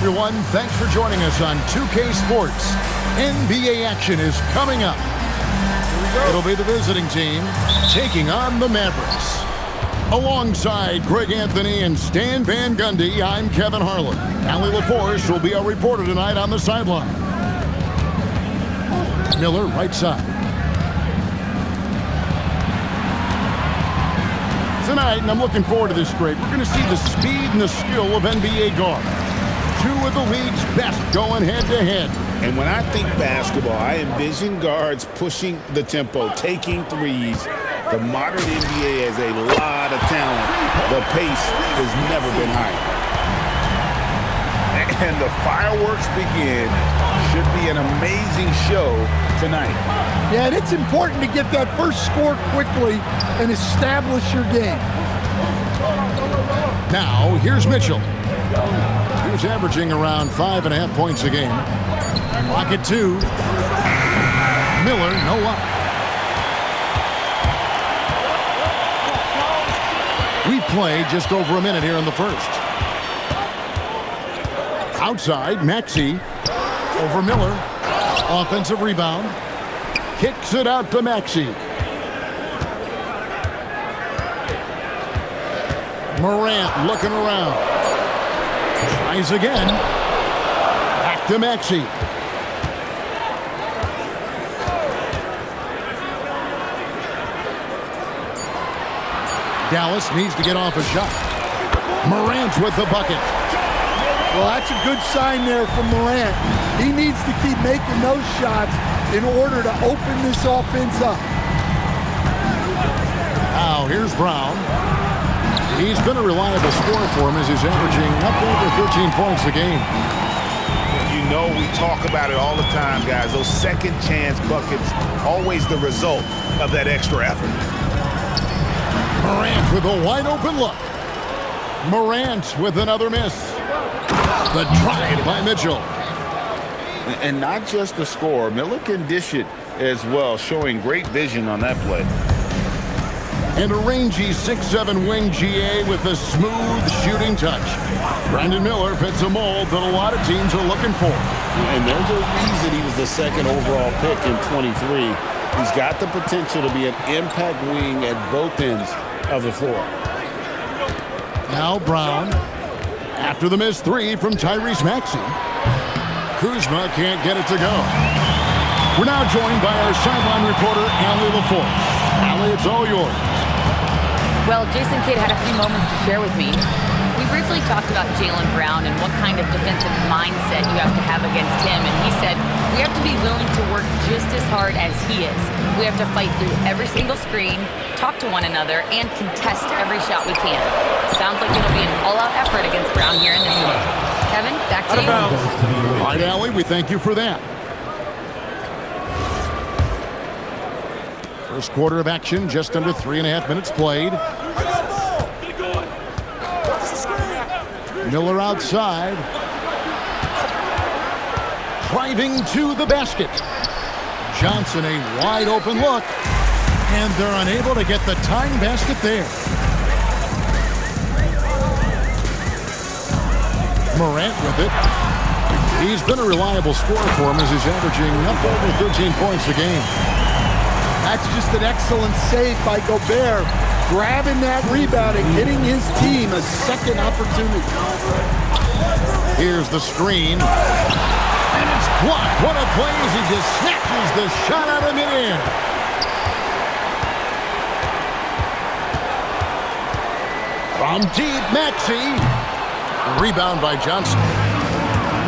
everyone. Thanks for joining us on 2K Sports. NBA action is coming up. It'll be the visiting team taking on the Mavericks. Alongside Greg Anthony and Stan Van Gundy, I'm Kevin Harlan. Allie LaForce will be our reporter tonight on the sideline. Miller, right side. Tonight, and I'm looking forward to this great, we're going to see the speed and the skill of NBA guards. Two of the league's best going head-to-head. And when I think basketball, I envision guards pushing the tempo, taking threes. The modern NBA has a lot of talent. The pace has never been higher. And the fireworks begin. Should be an amazing show tonight. Yeah, and it's important to get that first score quickly and establish your game. Now, here's Mitchell. He's averaging around 5.5 points a game. Pocket two. Miller, no luck. We've played just over a minute here in the first. Outside, Maxey. Over Miller. Offensive rebound. Kicks it out to Maxey. Morant looking around. Tries again. Back to Maxey. Dallas needs to get off a shot. Morant with the bucket. Well, that's a good sign there from Morant. He needs to keep making those shots in order to open this offense up. Now, here's Brown. He's been a reliable scorer for him as he's averaging up over 13 points a game. You know we talk about it all the time, guys. Those second chance buckets, always the result of that extra effort. Morant with a wide open look. Morant with another miss. The drive by Mitchell. And not just the score. Miller can dish it as well, showing great vision on that play. And a rangy 6'7" wing GA with a smooth shooting touch. Brandon Miller fits a mold that a lot of teams are looking for. And there's a reason he was the second overall pick in 23. He's got the potential to be an impact wing at both ends of the floor. Now Brown. After the missed three from Tyrese Maxey. Kuzma can't get it to go. We're now joined by our sideline reporter, Allie LaForce. Allie, it's all yours. Well, Jason Kidd had a few moments to share with me. We briefly talked about Jaylen Brown and what kind of defensive mindset you have to have against him. And he said, we have to be willing to work just as hard as he is. We have to fight through every single screen, talk to one another, and contest every shot we can. Sounds like it'll be an all-out effort against Brown here in this one. Kevin, back to you. All right, Allie, we thank you for that. First quarter of action, just under 3.5 minutes played. Miller outside. Driving to the basket. Johnson, a wide open look. And they're unable to get the tying basket there. Morant with it. He's been a reliable scorer for him as he's averaging up over 13 points a game. That's just an excellent save by Gobert, grabbing that rebound and getting his team a second opportunity. Here's the screen. And it's blocked. What a play as he just snatches the shot out of midair. From deep, Maxey. Rebound by Johnson.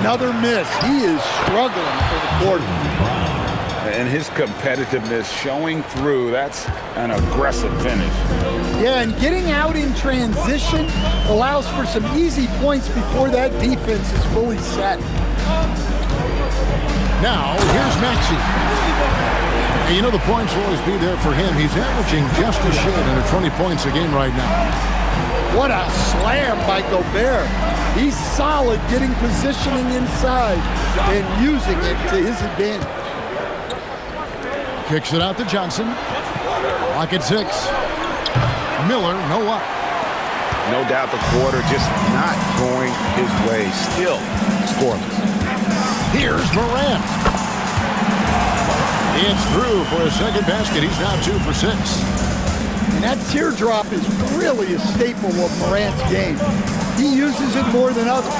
Another miss. He is struggling for the quarter. And his competitiveness showing through. That's an aggressive finish. Yeah, and getting out in transition allows for some easy points before that defense is fully set. Now, here's Maxey. And you know the points will always be there for him. He's averaging just a shade under 20 points a game right now. What a slam by Gobert. He's solid getting positioning inside and using it to his advantage. Kicks it out to Johnson. Clock at 6. Miller, no luck. No doubt the quarter just not going his way. Still scoreless. Here's Morant. It's through for a second basket. He's now 2 for 6. And that teardrop is really a staple of Morant's game. He uses it more than others.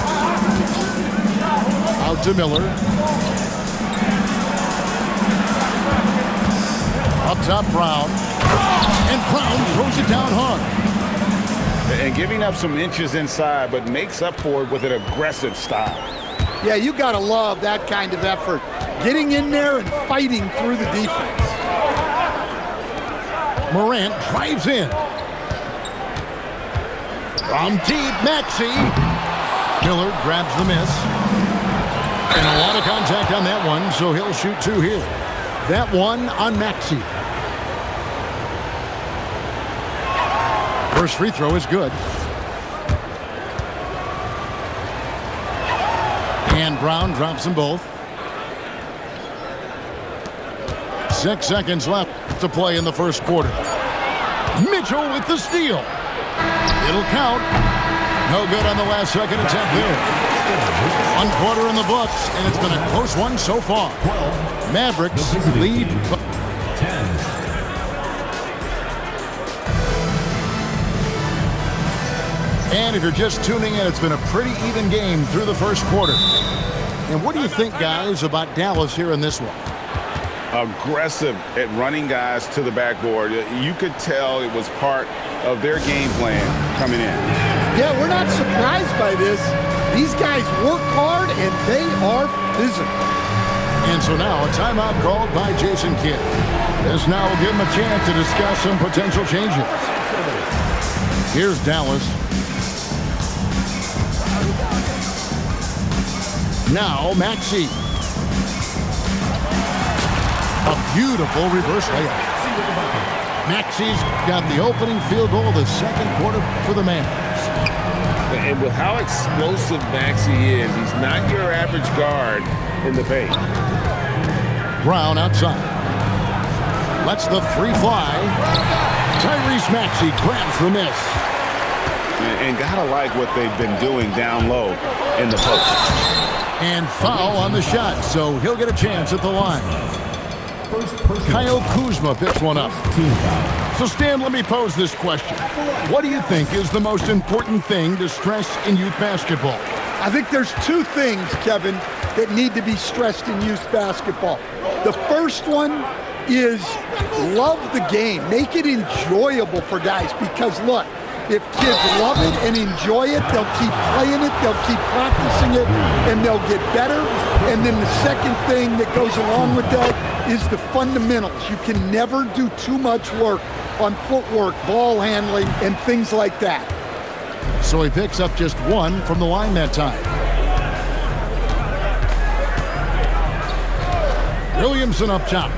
Out to Miller. Up top, Brown. And Brown throws it down hard. And giving up some inches inside, but makes up for it with an aggressive style. Yeah, you got to love that kind of effort. Getting in there and fighting through the defense. Morant drives in. From deep, Maxey. Miller grabs the miss. And a lot of contact on that one, so he'll shoot 2 here. That one on Maxey. First free throw is good. And Brown drops them both. 6 seconds left to play in the first quarter. Mitchell with the steal. It'll count. No good on the last second attempt there. 1 quarter in the books, and it's been a close one so far. Mavericks lead. And if you're just tuning in, it's been a pretty even game through the first quarter. And what do you think, guys, about Dallas here in this one? Aggressive at running guys to the backboard. You could tell it was part of their game plan coming in. Yeah, we're not surprised by this. These guys work hard, and they are physical. And so now a timeout called by Jason Kidd. This now will give him a chance to discuss some potential changes. Here's Dallas. Now Maxey. A beautiful reverse layup. Maxey's got the opening field goal of the second quarter for the Mavericks. And with how explosive Maxey is, he's not your average guard in the paint. Brown outside. Lets the three fly. Tyrese Maxey grabs the miss. And gotta like what they've been doing down low in the post. And foul on the shot, so he'll get a chance at the line. Kyle Kuzma picks one up. So, Stan, let me pose this question. What do you think is the most important thing to stress in youth basketball? I think there's 2 things, Kevin, that need to be stressed in youth basketball. The first one is love the game. Make it enjoyable for guys because, look, if kids love it and enjoy it, they'll keep playing it, they'll keep practicing it, and they'll get better. And then the second thing that goes along with that is the fundamentals. You can never do too much work on footwork, ball handling, and things like that. So he picks up just 1 from the line that time. Williamson up top.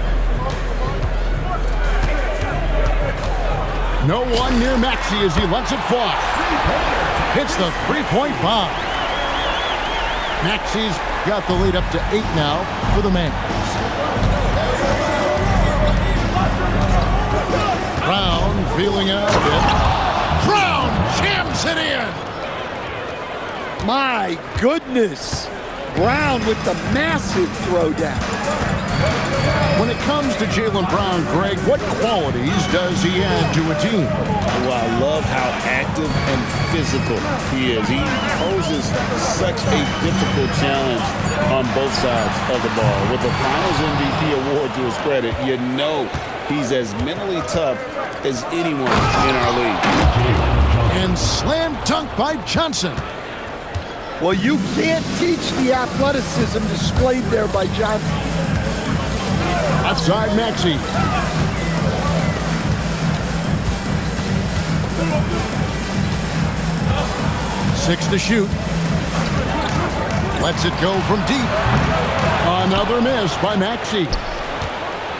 No one near Maxey as he lets it fly. Hits the three-point bomb. Maxey's got the lead up to 8 now for the Mavericks. Brown feeling out a bit. Brown jams it in. My goodness. Brown with the massive throwdown. When it comes to Jaylen Brown, Greg, what qualities does he add to a team? Well, I love how active and physical he is. He poses such a difficult challenge on both sides of the ball. With the Finals MVP award to his credit, you know he's as mentally tough as anyone in our league. And slam dunk by Johnson. Well, you can't teach the athleticism displayed there by Johnson. Outside Maxey. Six to shoot. Lets it go from deep. Another miss by Maxey.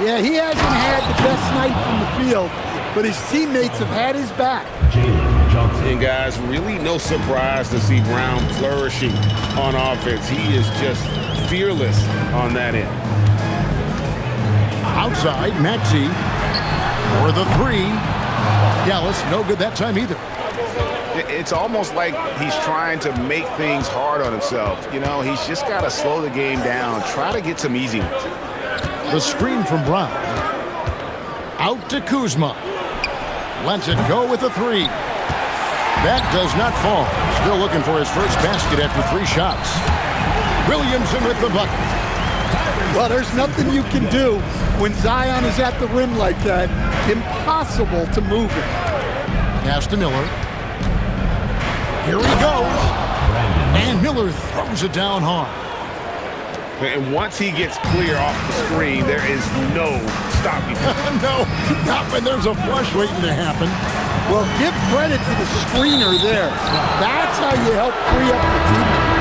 Yeah, he hasn't had the best night from the field, but his teammates have had his back. And guys, really no surprise to see Brown flourishing on offense. He is just fearless on that end. Outside, Maxey for the 3. Dallas, no good that time either. It's almost like he's trying to make things hard on himself. You know, he's just got to slow the game down, try to get some easy ones. The screen from Brown. Out to Kuzma. Lets it go with a three. That does not fall. Still looking for his first basket after 3 shots. Williamson with the bucket. Well, there's nothing you can do when Zion is at the rim like that. Impossible to move it. Pass to Miller. Here he goes. And Miller throws it down hard. And once he gets clear off the screen, there is no stopping him. No, not when there's a flush waiting to happen. Well, give credit to the screener there. That's how you help free up the teammates.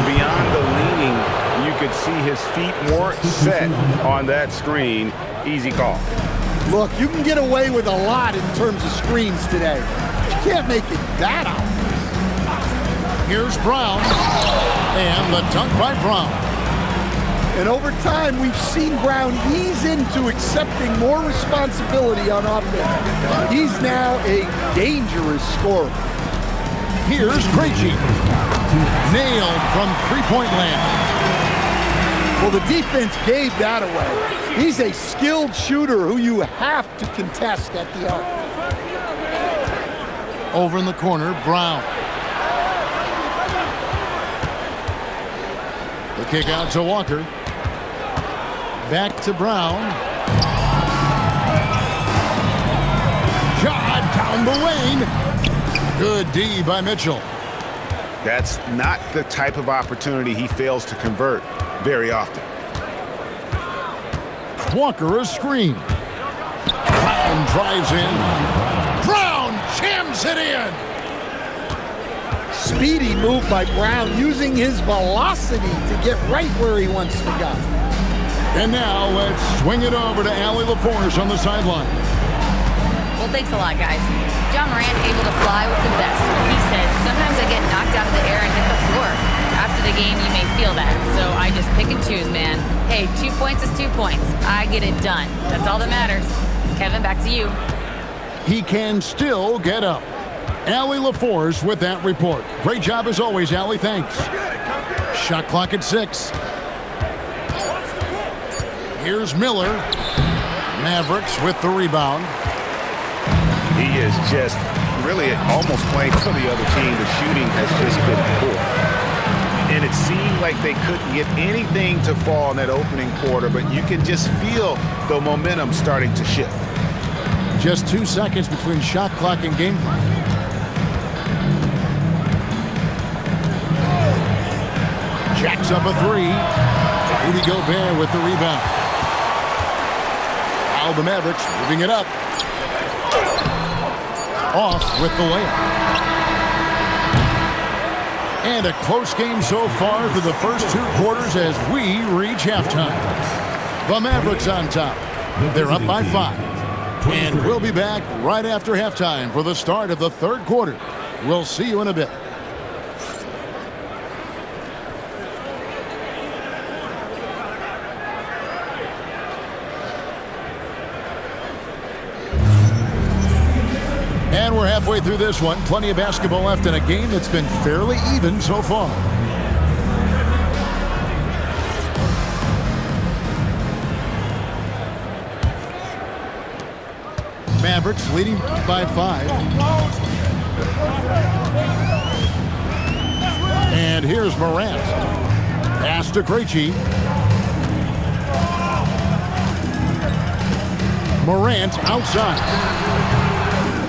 Beyond the leaning, you could see his feet more set on that screen. Easy call. Look, you can get away with a lot in terms of screens today. You can't make it that obvious. Here's Brown. And the dunk by Brown. And over time, we've seen Brown ease into accepting more responsibility on offense. He's now a dangerous scorer. Here's Krejci. Nailed from three-point land. Well, the defense gave that away. He's a skilled shooter who you have to contest at the arc. Over in the corner, Brown. The kick out to Walker. Back to Brown. Shot down the lane. Good D by Mitchell. That's not the type of opportunity he fails to convert very often. Walker a screen. Brown drives in. Brown jams it in. Speedy move by Brown, using his velocity to get right where he wants to go. And now let's swing it over to Allie LaForce on the sideline. Well, thanks a lot, guys. John Morant able to fly with the best. He said, sometimes I get knocked out of the air and hit the floor. After the game, you may feel that. So I just pick and choose, man. Hey, 2 points is 2 points. I get it done. That's all that matters. Kevin, back to you. He can still get up. Allie LaForce with that report. Great job as always, Allie. Thanks. Shot clock at 6. Here's Miller. Mavericks with the rebound. He is just really almost playing for the other team. The shooting has just been poor. And it seemed like they couldn't get anything to fall in that opening quarter, but you can just feel the momentum starting to shift. Just 2 seconds between shot clock and game clock. Jacks up a 3. Rudy Gobert with the rebound. Now the Mavericks moving it up. Off with the layup. And a close game so far through the first 2 quarters as we reach halftime. The Mavericks on top. They're up by 5. And we'll be back right after halftime for the start of the 3rd quarter. We'll see you in a bit. And we're halfway through this one. Plenty of basketball left in a game that's been fairly even so far. Mavericks leading by 5. And here's Morant. Pass to Krejci. Morant outside.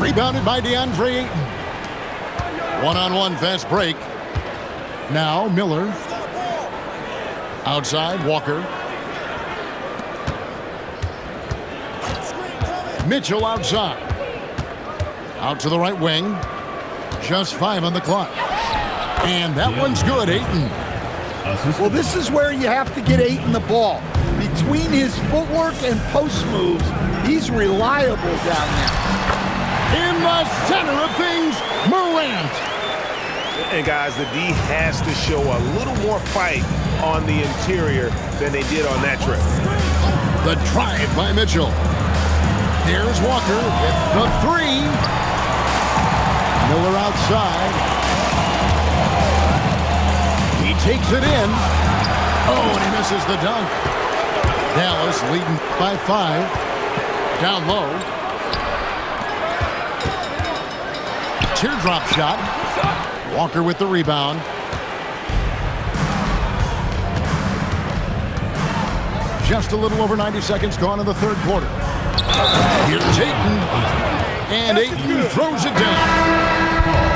Rebounded by DeAndre Ayton. One-on-one fast break. Now Miller. Outside, Walker. Mitchell outside. Out to the right wing. Just 5 on the clock. And that one's good, Ayton. Well, this is where you have to get Ayton the ball. Between his footwork and post moves, he's reliable down there. In the center of things, Morant. And guys, the D has to show a little more fight on the interior than they did on that trip. The drive by Mitchell. Here's Walker with the 3. Miller outside. He takes it in. Oh, and he misses the dunk. Dallas leading by 5. Down low. Teardrop shot. Walker with the rebound. Just a little over 90 seconds gone in the third quarter. Here's Ayton. And Ayton throws it down.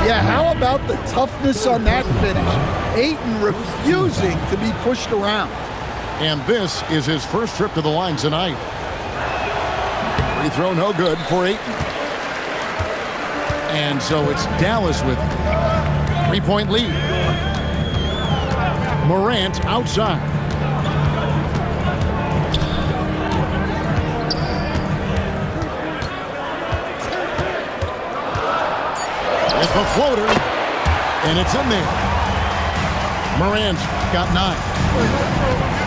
Yeah, how about the toughness on that finish? Ayton refusing to be pushed around. And this is his first trip to the line tonight. Free throw no good for Ayton. And so it's Dallas with it. 3-point lead. Morant outside. With the floater. And it's in there. Morant's got 9.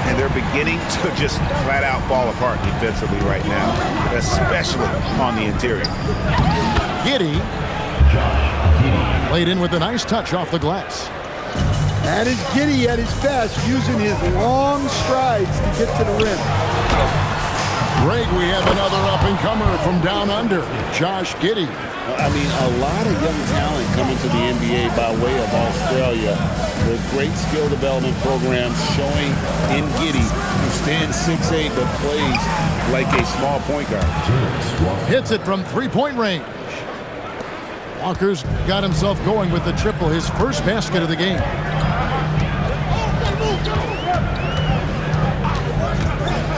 And they're beginning to just flat out fall apart defensively right now, especially on the interior. Giddey laid in with a nice touch off the glass. That is Giddey at his best, using his long strides to get to the rim. Greg, we have another up-and-comer from down under, Josh Giddey. I mean, a lot of young talent coming to the NBA by way of Australia. The great skill development programs showing in Giddey, who stands 6'8", but plays like a small point guard. Hits it from three-point range. Walker's got himself going with the triple, his first basket of the game.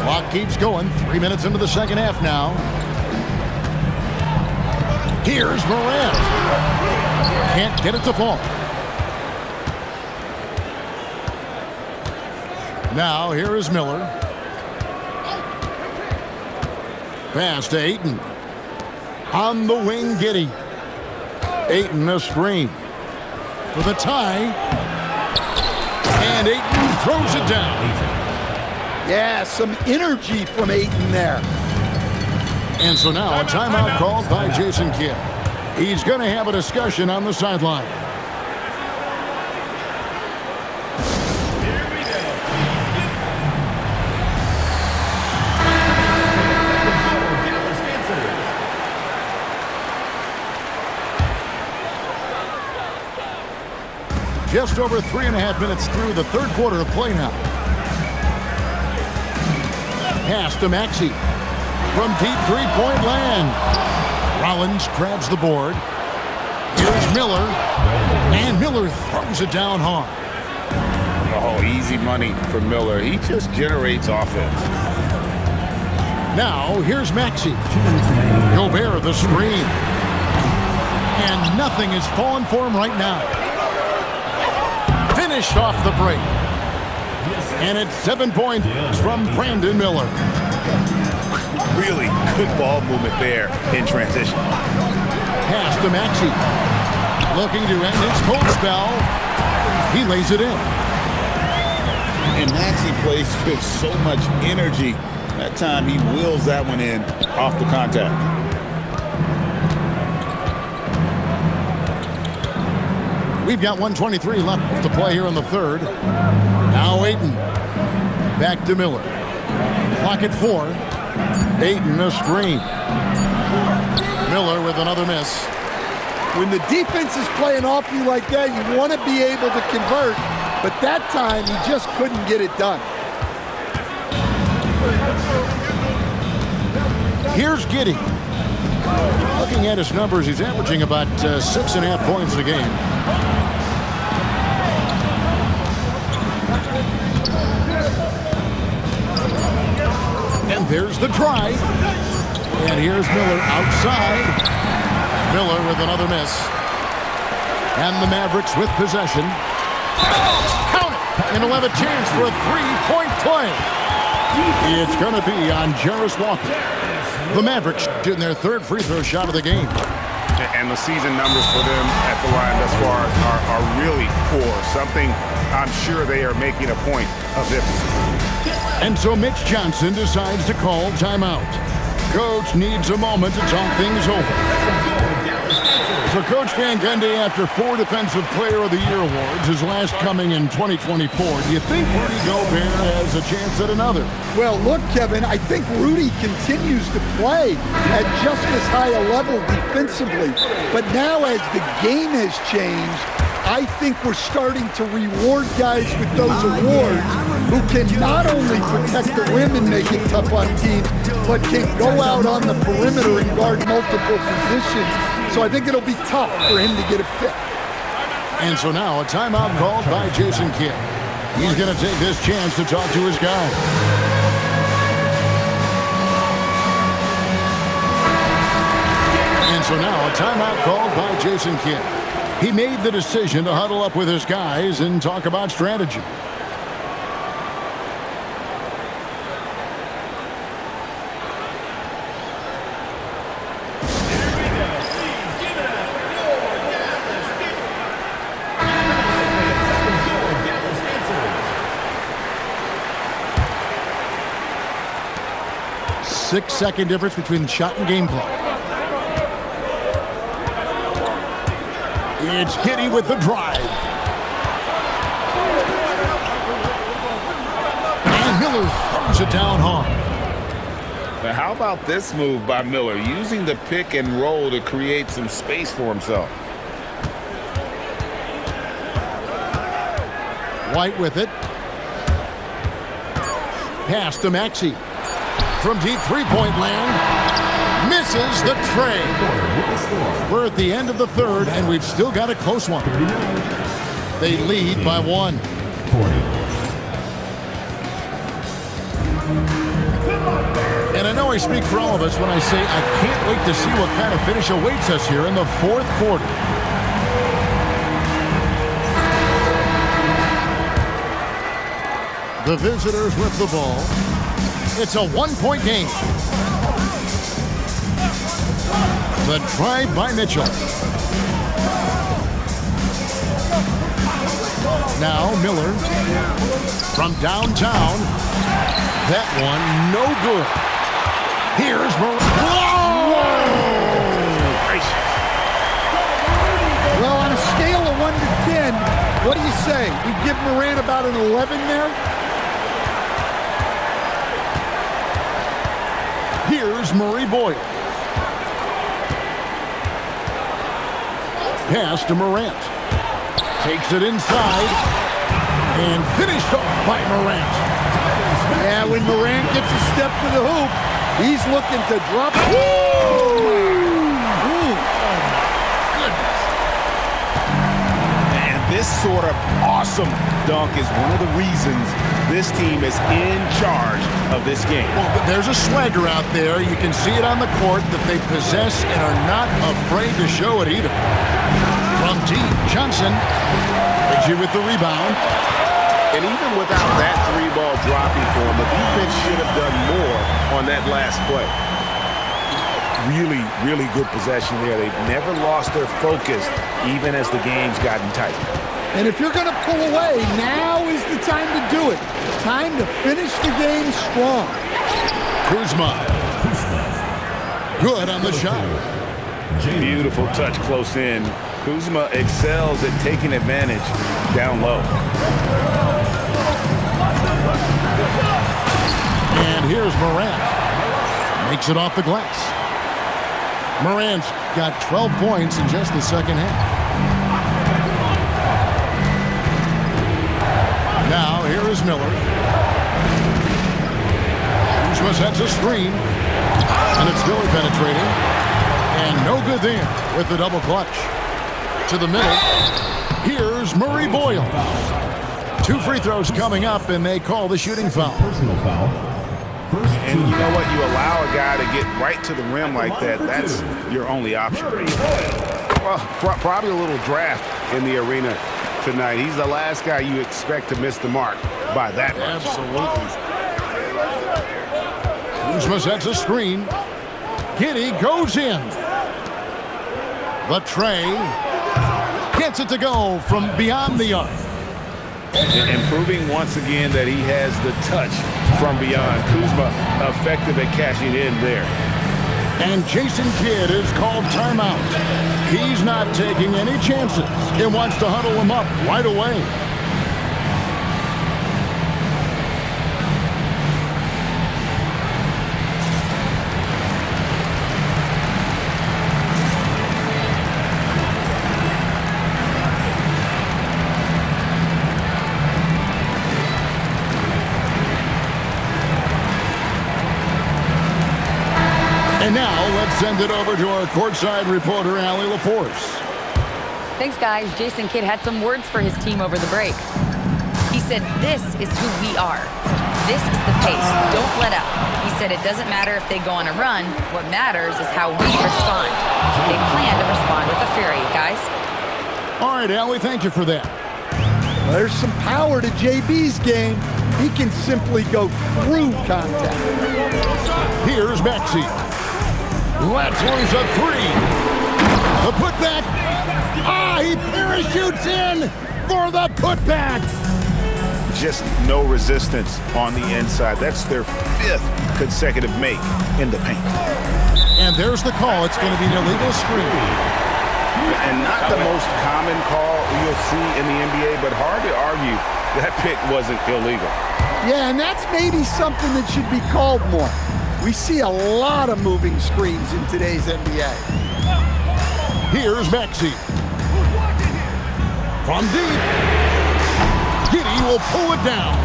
Clock keeps going. 3 minutes into the second half now. Here's Morant. Can't get it to fall. Now here is Miller. Pass to Ayton. On the wing, Giddey. Ayton a screen for the tie. And Ayton throws it down. Yeah, some energy from Ayton there. And so now a timeout called by Jason Kidd. He's going to have a discussion on the sideline. Just over 3.5 minutes through the third quarter of play now. Pass to Maxey from deep three-point land. Rollins grabs the board. Here's Miller. And Miller throws it down hard. Oh, easy money for Miller. He just generates offense. Now, here's Maxey. Gobert the screen. And nothing is falling for him right now. Finished off the break. And it's 7 points from Brandon Miller. Really good ball movement there in transition. Pass to Maxey. Looking to end his cold spell. He lays it in. And Maxey plays with so much energy. That time he wheels that one in off the contact. We've got 1:23 left to play here in the third. Now Ayton. Back to Miller. Clock at 4. Ayton a screen. Miller with another miss. When the defense is playing off you like that, you want to be able to convert. But that time, he just couldn't get it done. Here's Giddey. Looking at his numbers, he's averaging about 6.5 points a game. And there's the drive. And here's Miller outside. Miller with another miss. And the Mavericks with possession. Count it! And he'll have a chance for a three-point play. It's going to be on Jarris Walker. The Mavericks getting their third free throw shot of the game. And the season numbers for them at the line thus far are really poor. Something I'm sure they are making a point of emphasis. And so Mitch Johnson decides to call timeout. Coach needs a moment to talk things over. So Coach Van Gundy, after 4 Defensive Player of the Year awards, his last coming in 2024, do you think Rudy Gobert has a chance at another? Well, look, Kevin, I think Rudy continues to play at just as high a level defensively. But now as the game has changed, I think we're starting to reward guys with those awards who can not only protect the rim and make it tough on teams, but can go out on the perimeter and guard multiple positions. So I think it'll be tough for him to get a fifth. And so now a timeout called by Jason Kidd. He's going to take this chance to talk to his guy. And so now a timeout called by Jason Kidd. He made the decision to huddle up with his guys and talk about strategy. Six-second difference between the shot and game clock. It's Giddey with the drive. And Miller throws it down hard. Now, how about this move by Miller, using the pick and roll to create some space for himself? White with it. Pass to Maxey. From deep three-point land, misses the tray. We're at the end of the third, and we've still got a close one. They lead by 1. And I know I speak for all of us when I say I can't wait to see what kind of finish awaits us here in the fourth quarter. The visitors with the ball. It's a one-point game. The drive by Mitchell. Now Miller from downtown. That one no good. Here's Well, on a scale of 1 to 10, what do you say? We give Morant about an 11 there? Here's Murray Boyle. Pass to Morant. Takes it inside. And finished off by Morant. Yeah, when Morant gets a step to the hoop, he's looking to drop. And this sort of awesome dunk is one of the reasons this team is in charge of this game. Well, there's a swagger out there. You can see it on the court that they possess and are not afraid to show it either. From deep, Johnson. Reggie with the rebound. And even without that three-ball dropping for him, the defense should have done more on that last play. Really, really good possession there. They've never lost their focus, even as the game's gotten tight. And if you're going to pull away, now is the time to do it. Time to finish the game strong. Kuzma. Good on the shot. Beautiful touch close in. Kuzma excels at taking advantage down low. And here's Morant. Makes it off the glass. Morant's got 12 points in just the second half. Now, here is Miller. Kuzma sets a screen. And it's Miller penetrating. And no good there with the double clutch. To the middle. Here's Murray Boyle. 2 free throws coming up, and they call the shooting foul. Personal foul. And you know what? You allow a guy to get right to the rim like that, that's your only option. Well, probably a little draft in the arena tonight. He's the last guy you expect to miss the mark by that much. Absolutely. Kuzma sets a screen. Giddey goes in. The tray gets it to go from beyond the arc. And proving once again that he has the touch from beyond. Kuzma effective at cashing in there. And Jason Kidd is called timeout. He's not taking any chances and wants to huddle him up right away. And now, let's send it over to our courtside reporter, Allie LaForce. Thanks, guys. Jason Kidd had some words for his team over the break. He said, "This is who we are. This is the pace. Don't let up." He said it doesn't matter if they go on a run. What matters is how we respond. They plan to respond with a fury, guys. All right, Allie, thank you for that. Well, there's some power to JB's game. He can simply go through contact. Here's Maxey. Let's lose a three. The putback. He parachutes in for the putback. Just no resistance on the inside. That's their 5th consecutive make in the paint. And there's the call. It's going to be an illegal screen. And not the most common call you'll see in the NBA, but hard to argue that pick wasn't illegal. Yeah, and that's maybe something that should be called more. We see a lot of moving screens in today's NBA. Here's Maxey. From deep. Giddy will pull it down.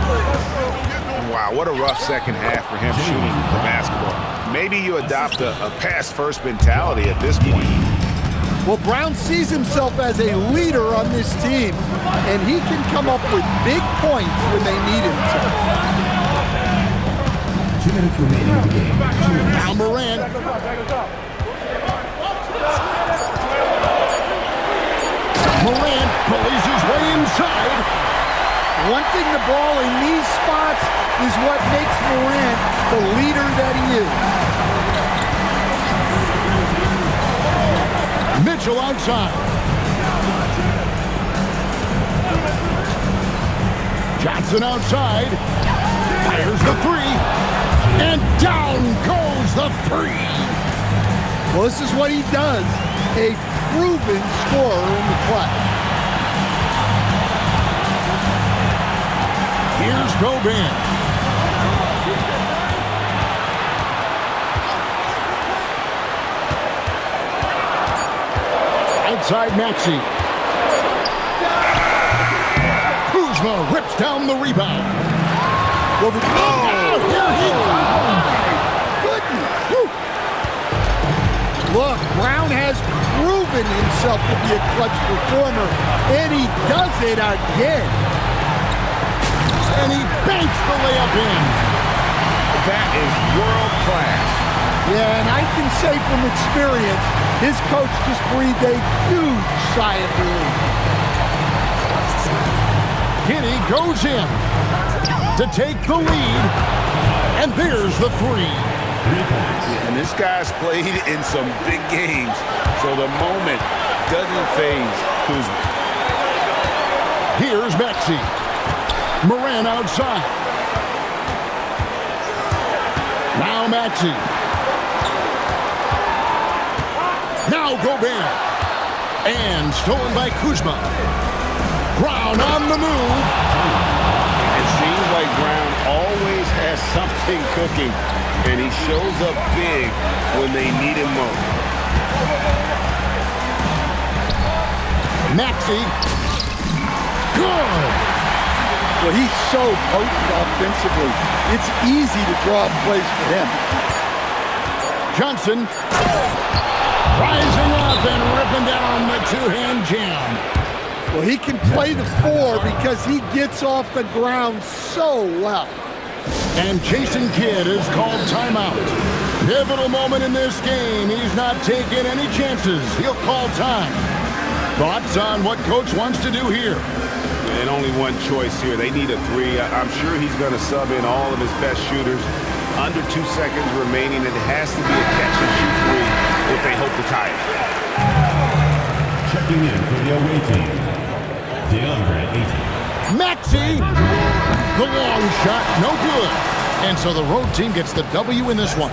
Wow, what a rough second half for him shooting the basketball. Maybe you adopt a pass-first mentality at this point. Well, Brown sees himself as a leader on this team, and he can come up with big points when they need him to. 2 minutes remaining in the game. Now Morant. Morant pulleys his way inside. Wanting the ball in these spots is what makes Morant the leader that he is. Mitchell outside. Johnson outside. Fires the three. And down goes the three. Well, this is what he does. A proven scorer in the clutch. Here's Gobert. Outside Maxey. Kuzma rips down the rebound. Well, here he comes. Goodness. Whew. Look, Brown has proven himself to be a clutch performer, and he does it again. And he banks the layup in. That is world class. Yeah, and I can say from experience, his coach just breathed a huge sigh of relief. Giddy goes in to take the lead, and there's the three. And this guy's played in some big games, so the moment doesn't phase Kuzma. Here's Maxey. Morant outside. Now Maxey. Now Gobert. And stolen by Kuzma. Brown on the move. It seems like Brown always has something cooking, and he shows up big when they need him most. Maxey. Good. Well, he's so potent offensively. It's easy to draw up plays for him. Johnson. Rising up and ripping down the two-hand jam. Well, he can play the four because he gets off the ground so well. And Jason Kidd is called timeout. Pivotal moment in this game. He's not taking any chances. He'll call time. Thoughts on what coach wants to do here? And only one choice here. They need a three. I'm sure he's going to sub in all of his best shooters. Under 2 seconds remaining. It has to be a catch-and-shoot three if they hope to tie it. Checking in for the away team, DeAndre Ayton. Maxey, the long shot, no good. And so the road team gets the W in this one.